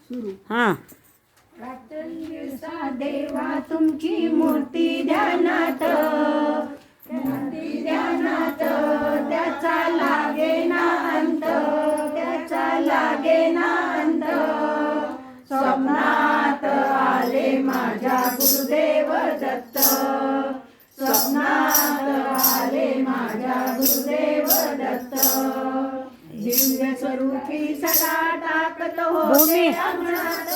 हां. रात्रंदिवसा देवा तुमची मूर्ती ध्यानात, मूर्ती ध्यानात, त्याचा लागेना अंत, त्याचा लागेना अंत. स्वप्नात आले माझ्या गुरुदेव दत्त, स्वप्नात आले माझ्या गुरुदेव दत्त. दिव्य स्वरूपी सदा टाकत होते अंगणात,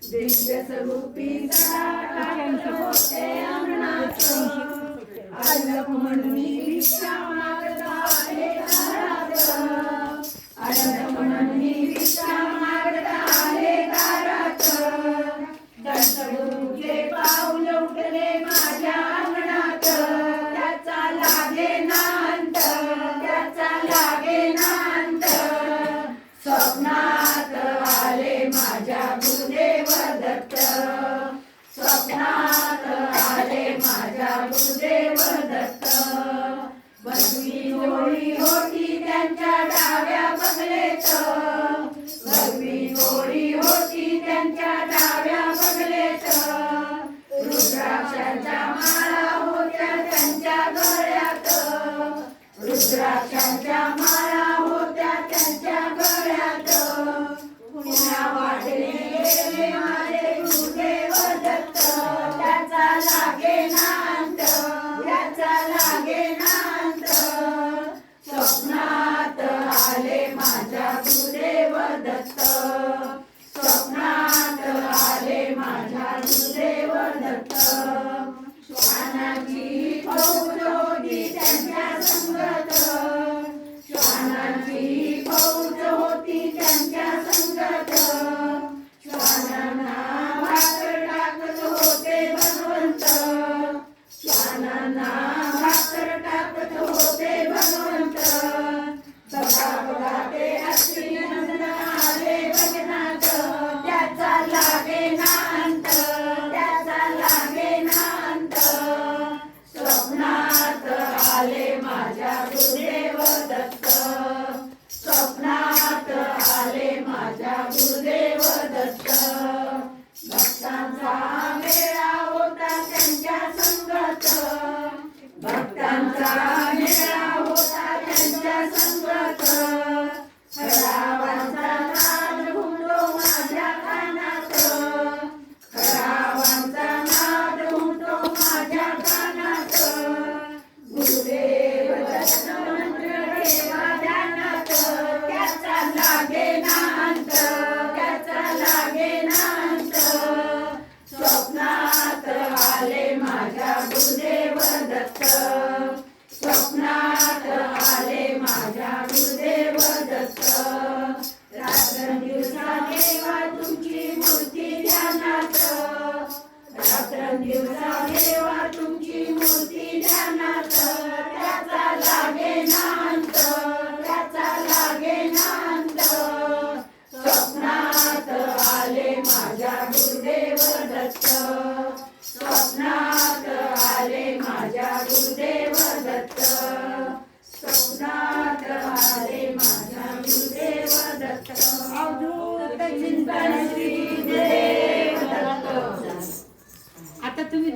दिव्य स्वरूपी सदा टाकत होते अंगणात. अल्लख म्हणून भिक्षा मागत आले दारात, अल्लख म्हणून भिक्षा मागत आले दारात. दत्तगुरूचे पाऊल उठले माझ्या अंगणात, त्याचा लागेना अंत, त्याचा लागेना अंत. स्वप्नात आले माझ्या गुरुदेव दत्त, स्वप्नात आले माझ्या गुरुदेव दत्त. भगवी जोडी होती त्यांच्या डाव्या बगलेत, भगवी जोडी होती त्यांच्या डाव्या बगलेत. रुद्राक्षांच्या माळा होत्या त्यांच्या गळ्यात, रुद्राक्षांच्या माळा होत्या त्यांच्या गळ्यात. पुण्या वाटले गेले माझे गुरुदेव दत्त, त्याचा लागेना अंत, त्याचा लागेना अंत. स्वप्नात आले माझ्या गुरुदेव दत्त, स्वप्नात आले माझ्या गुरुदेव दत्त. श्वानाची फौज होती त्यांच्या संगत, श्वानाची फौज होती त्यांच्या संगत. श्वानांना भाकर टाकत होते भगवंत, श्वानांना भाकर टाकत होते भगवंत. बघा बघा ते अश्विनंदन आले गगनात, त्याचा लागेना अंत, त्याचा लागेना अंत. स्वप्नात आले माझ्या गुरुदेव दत्त, स्वप्नात आले माझ्या गुरुदेव दत्त. भक्तांचा मेळा होता त्यांच्या संगत, भक्तांचा मेळा होता त्यांच्या संगत. खडावांचा नाद घुमतो माझ्या कानात, खडावांचा नाद घुमतो माझ्या कानात. गुरुदेव दत्त मंत्र ठेवा ध्यानात, त्याचा लागेना अंत, त्याचा लागेना अंत. स्वप्नात आले माझ्या गुरुदेव दत्त, स्वप्नात आले माझ्या गुरुदेव दत्त. रात्रंदिवसा देवा तुमची मूर्ती ध्यानात, रात्रंदिवसा देवा तुमची मूर्ती ध्यानात. त्याचा लागेना अंत, त्याचा लागेना अंत. स्वप्नात आले माझ्या गुरुदेव दत्त, स्वप्नात आले माझ्या गुरुदेव दत्त, स्वप्नात आले माझ्या गुरुदेव दत्त. अवधूत चिंतन श्री गुरुदेव दत्त. आता तुम्ही